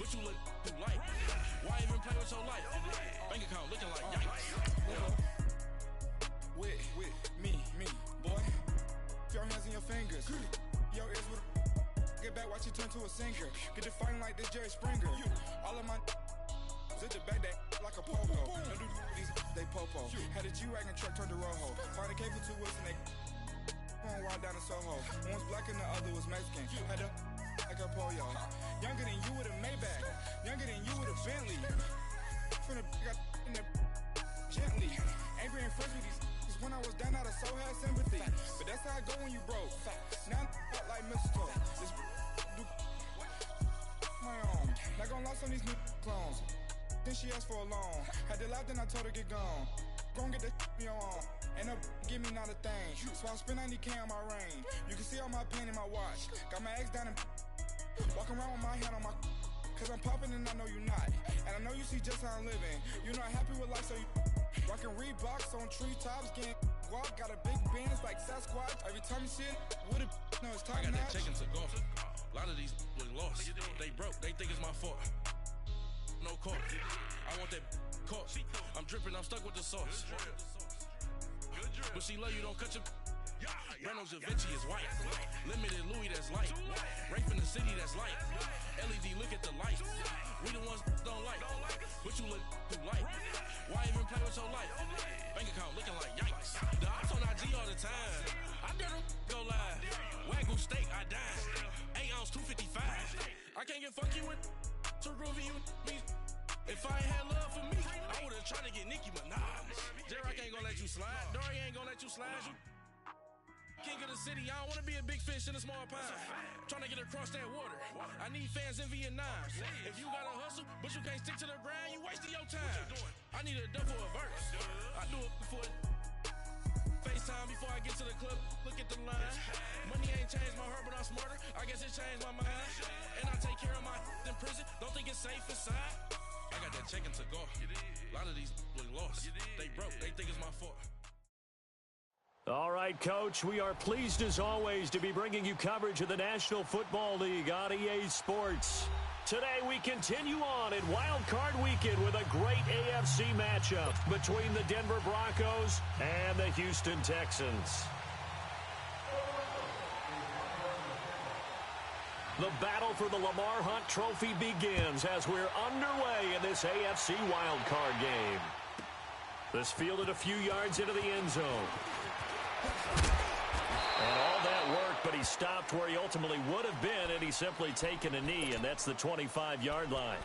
What you look too light? Why even play with your life? Bank account looking like yikes. With me, boy. Your hands and your fingers. Your ears with get back, watch you turn to a singer. Get to fighting like this Jerry Springer. All of my zit the back that like a pogo. No do these they popo. Had a G-Wagon truck turned to Rojo. Find a cable 2 wheels and they going wild down in Soho. One was black and the other was Mexican. Had a like a pollo. Younger than you with a Maybach. Younger than you with a Bentley. From the got in the gently. Angry and fresh with these. When I was down out of so had sympathy. But that's how I go when you broke. Now I'm like mistletoe. This do my own. Not gonna lost on these new clones. Then she asked for a loan. Had to laugh, then I told her get gone. Gon' get that me on. Ain't no give me not a thing. So I spend 90K on my range. You can see all my pain in my watch. Got my ex down and walking around with my hand on my. Cause I'm popping and I know you not. And I know you see just how I'm living. You not happy with life, so you rockin' Reeboks on treetops, getting guap. Got a big Benz like Sasquatch. Every time you see it, with it, no, it's top I got notch. that chicken to go. A lot of these look lost. They broke, they think it's my fault. No court. I want that court. I'm dripping, I'm stuck with the sauce. But she love you, don't cut your. Breno Javinci is white. Limited Louis, that's light. Rape in the city, that's light. LED, look at the lights. We the ones don't like. But you look too light. Why even play with your life? Bank account looking like yikes. The ops on IG all the time. I dare them go live. Wagyu steak, I dine. 8 ounce, 255. I can't get fuck you with too groovy you me. If I ain't had love for me, I would've tried to get Nicki Minaj. J-Rock ain't gonna let you slide. Dory ain't gonna let you slide. You king of the city, I don't wanna be a big fish in a small pond. Trying to get across that water. I need fans in Vietnam. If you gotta hustle, but you can't stick to the grind, you wasting your time. I need a dub for a verse. I do it before FaceTime before I get to the club. Look at the line. Money ain't changed my heart, but I'm smarter. I guess it changed my mind. And I take care of my in prison. Don't think it's safe inside. I got that chicken to go. A lot of these look lost. They broke. They think it's my fault. All right, Coach, we are pleased as always to be bringing you coverage of the National Football League on EA Sports. Today we continue on in Wild Card Weekend with a great AFC matchup between the Denver Broncos and the Houston Texans. The battle for the Lamar Hunt Trophy begins as we're underway in this AFC Wild Card game. This fielded a few yards into the end zone. And all that work, but he stopped where he ultimately would have been had he simply taken a knee, and that's the 25-yard line.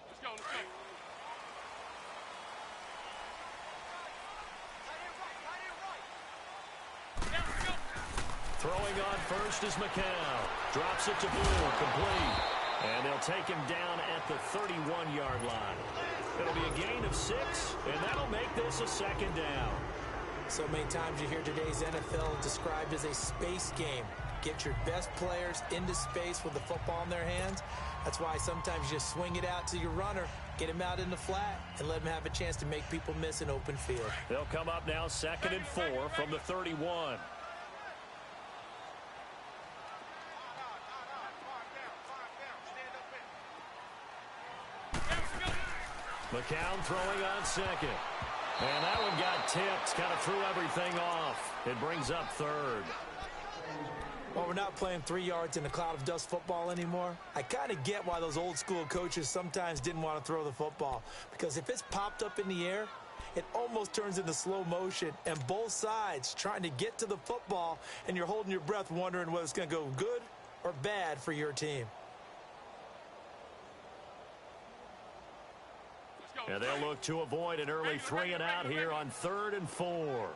Let's go. Throwing on first is McCown. Drops it to Blue, complete. And they'll take him down at the 31-yard line. It'll be a gain of 6, and that'll make this a second down. So many times you hear today's NFL described as a space game. Get your best players into space with the football in their hands. That's why sometimes you just swing it out to your runner, get him out in the flat, and let him have a chance to make people miss an open field. They'll come up now 2nd and 4 from the 31. McCown throwing on 2nd. And that one got tipped, kind of threw everything off. It brings up 3rd. Well, we're not playing 3 yards in a cloud of dust football anymore. I kind of get why those old school coaches sometimes didn't want to throw the football. Because if it's popped up in the air, it almost turns into slow motion. And both sides trying to get to the football, and you're holding your breath wondering whether it's going to go good or bad for your team. And they'll look to avoid an early 3 and out here on 3rd and 4.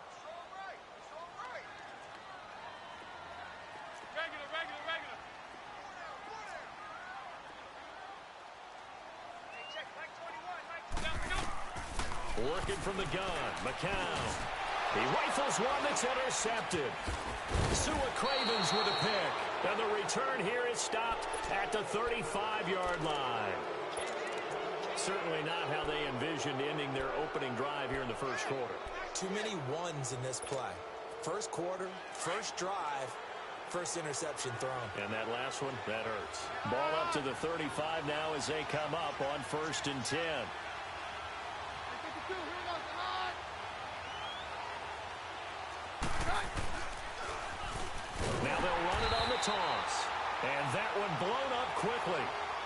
Working from the gun, McCown. He rifles one that's intercepted. Sua Cravens with a pick. And the return here is stopped at the 35-yard line. Certainly not how they envisioned ending their opening drive here in the first quarter. Too many ones in this play. First quarter, first drive, first interception thrown. And that last one, that hurts. Ball up to the 35 now as they come up on 1st and 10. Now they'll run it on the toss. And that one blown up quickly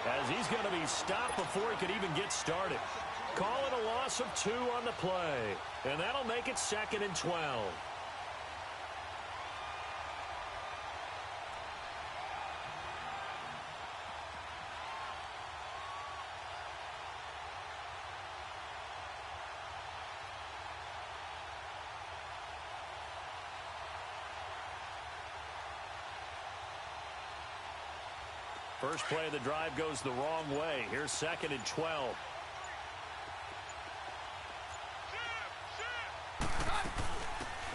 as he's going to be stopped before he could even get started. Call it a loss of 2 on the play. And that'll make it 2nd and 12. First play of the drive goes the wrong way. Here's 2nd and 12.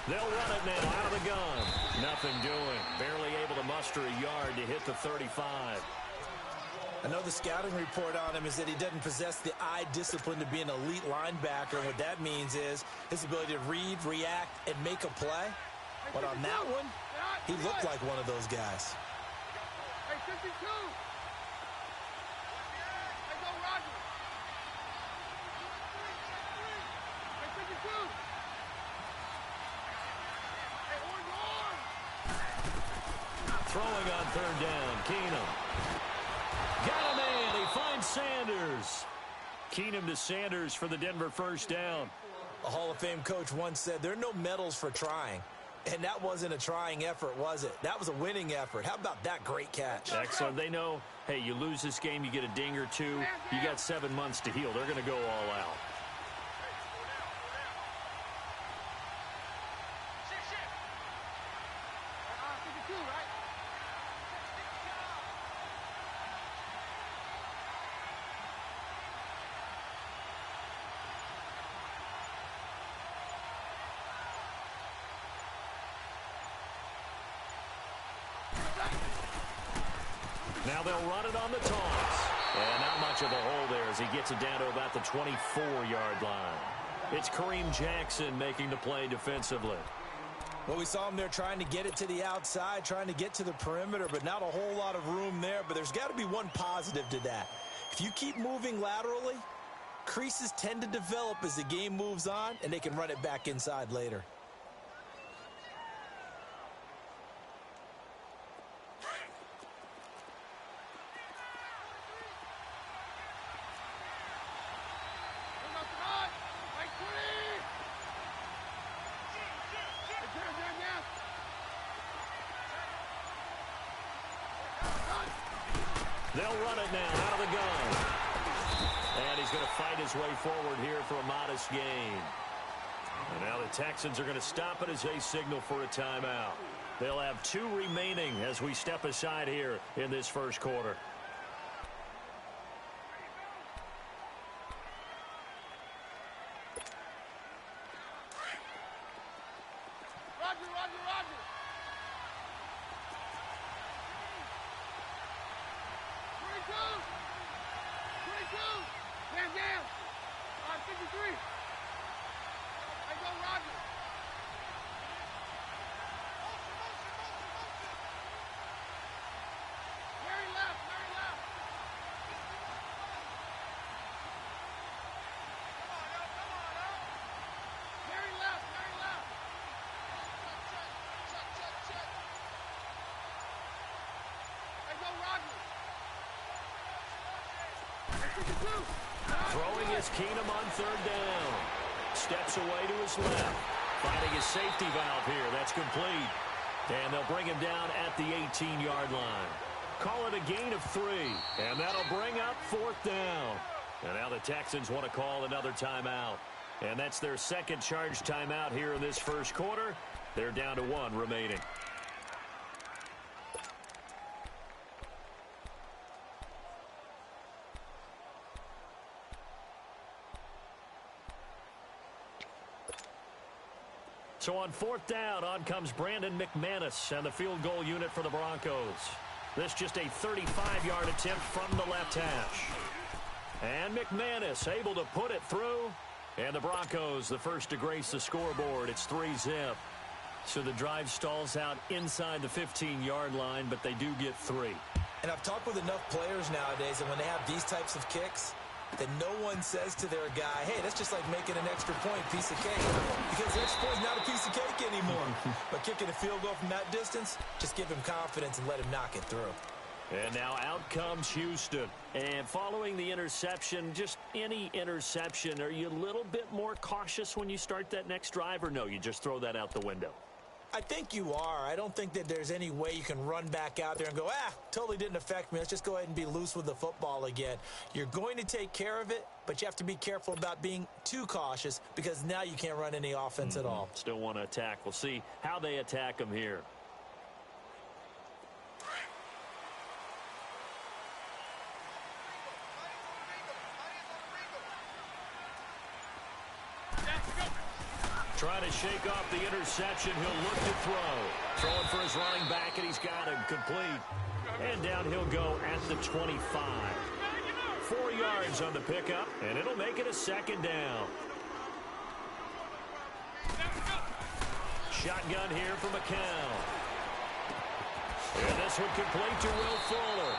They'll run it now out of the gun. Nothing doing. Barely able to muster a yard to hit the 35. I know the scouting report on him is that he doesn't possess the eye discipline to be an elite linebacker. And what that means is his ability to read, react, and make a play. But on that one, he looked like one of those guys. Hey, 52. Hey, go Roger. Hey, 52. Hey, orange. Throwing on 3rd down, Keenum. Got a man, he finds Sanders. Keenum to Sanders for the Denver first down. A Hall of Fame coach once said there are no medals for trying. And that wasn't a trying effort, was it? That was a winning effort. How about that great catch? Excellent. They know, hey, you lose this game, you get a ding or two. You got 7 months to heal. They're going to go all out. Now they'll run it on the toss. And not much of a hole there as he gets it down to about the 24-yard line. It's Kareem Jackson making the play defensively. Well, we saw him there trying to get it to the outside, trying to get to the perimeter, but not a whole lot of room there. But there's got to be one positive to that. If you keep moving laterally, creases tend to develop as the game moves on, and they can run it back inside later. They'll run it now out of the gun. And he's going to fight his way forward here for a modest gain. And now the Texans are going to stop it as they signal for a timeout. They'll have 2 remaining as we step aside here in this first quarter. Throwing is Keenum on 3rd down. Steps away to his left. Finding his safety valve here. That's complete. And they'll bring him down at the 18-yard line. Call it a gain of 3. And that'll bring up 4th down. And now the Texans want to call another timeout. And that's their second charge timeout here in this first quarter. They're down to 1 remaining. So on fourth down, on comes Brandon McManus and the field goal unit for the Broncos. This just a 35-yard attempt from the left hash. And McManus able to put it through. And the Broncos, the first to grace the scoreboard. It's 3-zip. So the drive stalls out inside the 15-yard line, but they do get 3. And I've talked with enough players nowadays, and when they have these types of kicks, that no one says to their guy, hey, that's just like making an extra point, piece of cake. Because the extra point is not a piece of cake anymore. But kicking a field goal from that distance, just give him confidence and let him knock it through. And now out comes Houston. And following the interception, just any interception, are you a little bit more cautious when you start that next drive, or no, you just throw that out the window? I think you are. I don't think that there's any way you can run back out there and go, totally didn't affect me. Let's just go ahead and be loose with the football again. You're going to take care of it, but you have to be careful about being too cautious because now you can't run any offense at all. Still want to attack. We'll see how they attack them here. Trying to shake off the interception. He'll look to throw. Throwing for his running back, and he's got him complete. And down he'll go at the 25. 4 yards on the pickup, and it'll make it a second down. Shotgun here for McCown. And this one complete to Will Fuller.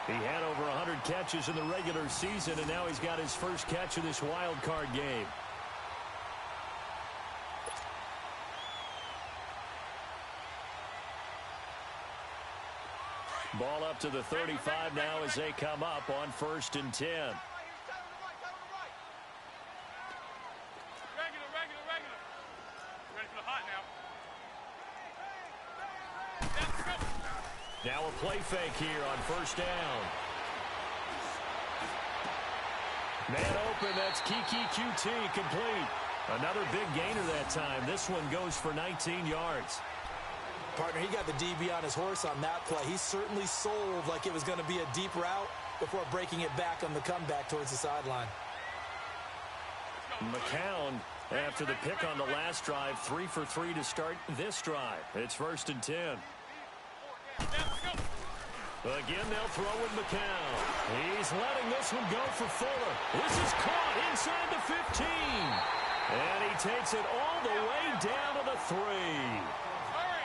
He had over 100 catches in the regular season, and now he's got his first catch of this wild card game. Ball up to the 35 now as they come up on 1st and 10. Regular. Ready for the hot now. Now a play fake here on 1st down. Man open, that's Kiki QT complete. Another big gainer that time. This one goes for 19 yards. Partner, he got the DB on his horse on that play. He certainly sold like it was going to be a deep route before breaking it back on the comeback towards the sideline. McCown, after the pick on the last drive, 3 for 3 to start this drive. It's 1st and 10. Again, they'll throw with McCown. He's letting this one go for Fuller. This is caught inside the 15. And he takes it all the way down to the 3.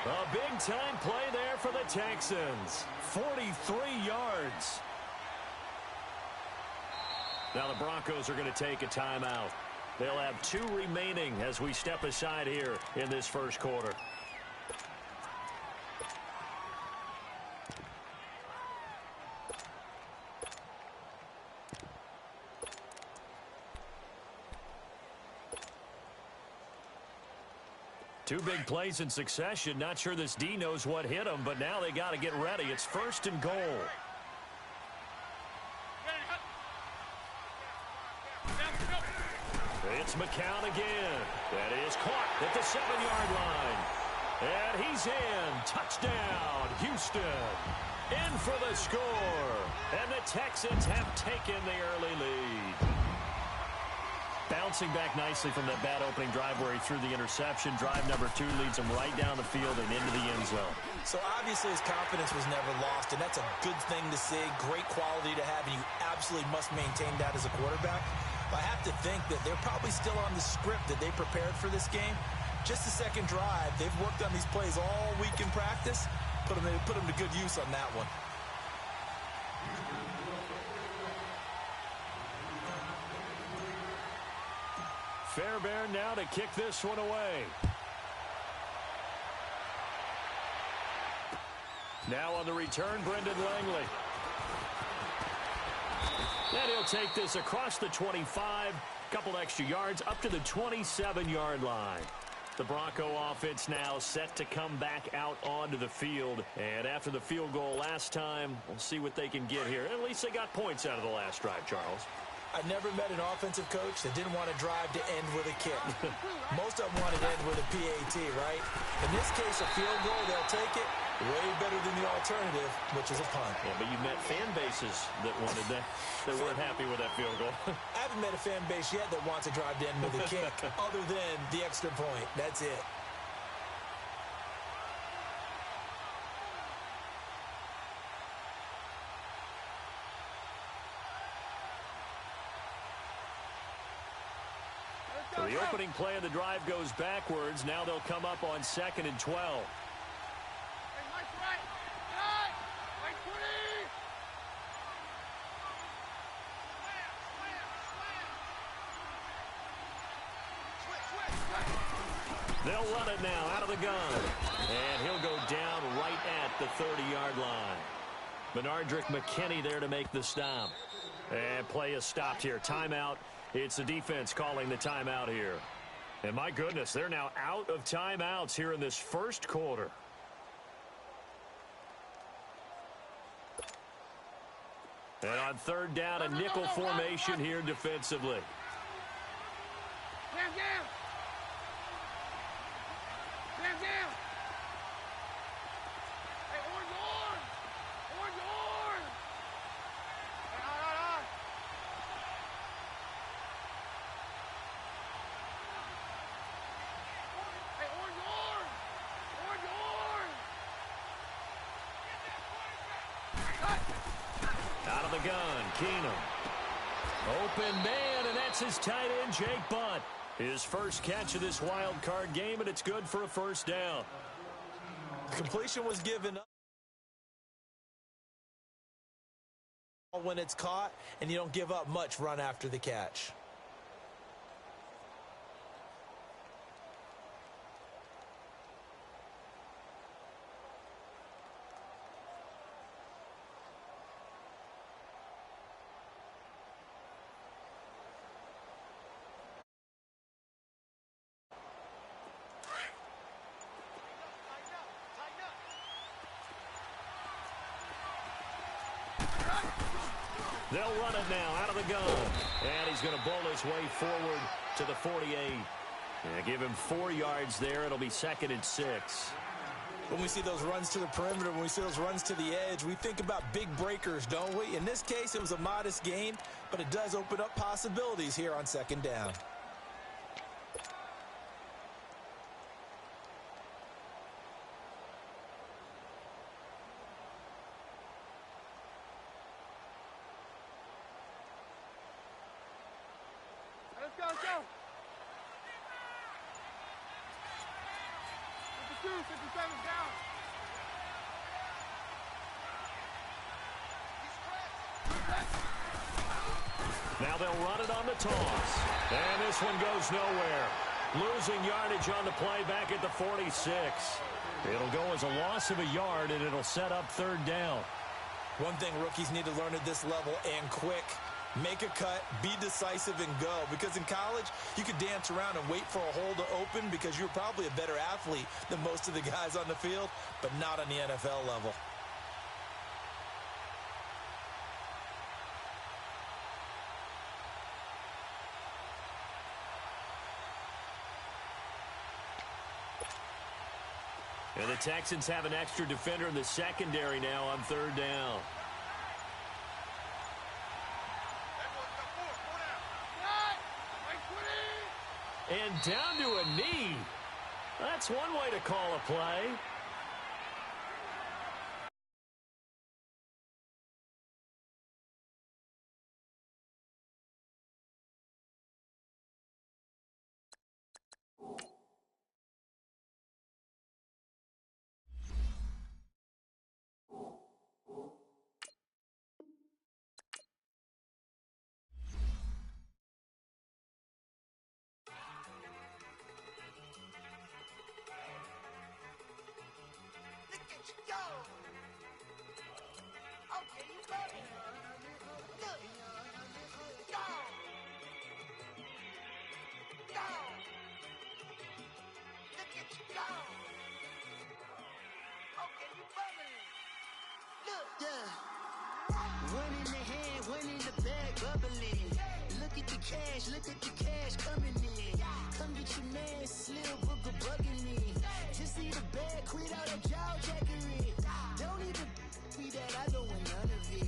A big-time play there for the Texans. 43 yards. Now the Broncos are going to take a timeout. They'll have 2 remaining as we step aside here in this first quarter. Two big plays in succession. Not sure this D knows what hit him, but now they got to get ready. It's 1st and goal. It's McCown again. That is caught at the 7-yard line. And he's in. Touchdown, Houston. In for the score. And the Texans have taken the early lead. Bouncing back nicely from that bad opening drive where he threw the interception. Drive number 2 leads him right down the field and into the end zone. So obviously his confidence was never lost, and that's a good thing to see. Great quality to have, and you absolutely must maintain that as a quarterback. But I have to think that they're probably still on the script that they prepared for this game. Just the second drive. They've worked on these plays all week in practice. Put them to good use on that one. Fairbairn now to kick this one away. Now on the return, Brendan Langley. And he'll take this across the 25. Couple extra yards up to the 27-yard line. The Bronco offense now set to come back out onto the field. And after the field goal last time, we'll see what they can get here. At least they got points out of the last drive, Charles. I've never met an offensive coach that didn't want to drive to end with a kick. Most of them wanted to end with a PAT, right? In this case, a field goal, they'll take it. Way better than the alternative, which is a punt. Yeah, but you met fan bases that wanted that, that weren't happy with that field goal. I haven't met a fan base yet that wants to drive to end with a kick, other than the extra point. That's it. opening play of the drive goes backwards. Now they'll come up on 2nd and 12. They'll run it now out of the gun. And he'll go down right at the 30-yard line. Benardrick McKinney there to make the stop. And play is stopped here. Timeout. It's the defense calling the timeout here. And my goodness, they're now out of timeouts here in this first quarter. And on 3rd down, a nickel formation here defensively. Out of the gun, Keenum. Open man, and that's his tight end, Jake Butt. His first catch of this wild card game, and it's good for a first down. Completion was given up when it's caught, and you don't give up much run after the catch. They'll run it now out of the gun. And he's going to bowl his way forward to the 48. And give him 4 yards there. It'll be 2nd and 6. When we see those runs to the perimeter, when we see those runs to the edge, we think about big breakers, don't we? In this case, it was a modest gain, but it does open up possibilities here on 2nd down. Let's go. 52, 57 down. Now they'll run it on the toss. And this one goes nowhere. Losing yardage on the play back at the 46. It'll go as a loss of a yard, and it'll set up 3rd down. One thing rookies need to learn at this level, and quick. Make a cut, be decisive, and go. Because in college, you could dance around and wait for a hole to open because you're probably a better athlete than most of the guys on the field, but not on the NFL level. And the Texans have an extra defender in the secondary now on 3rd down. And down to a knee. That's one way to call a play. One in the hand, one in the bag, bubbling. Look at the cash coming in. Come get your man, Slim Booker bugging in. Just see the bag, quit all that jaw jackery. Don't even be that, I don't want none of it.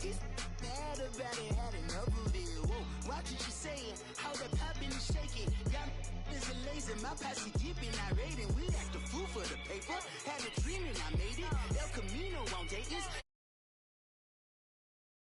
It's bad about it, had enough of it. Whoa, watch what you saying, how that poppin' and shaking. Got is a laser, my posse dipping, I raiding. We act a fool for the paper, had a dream and I made it. El Camino on Dayton's.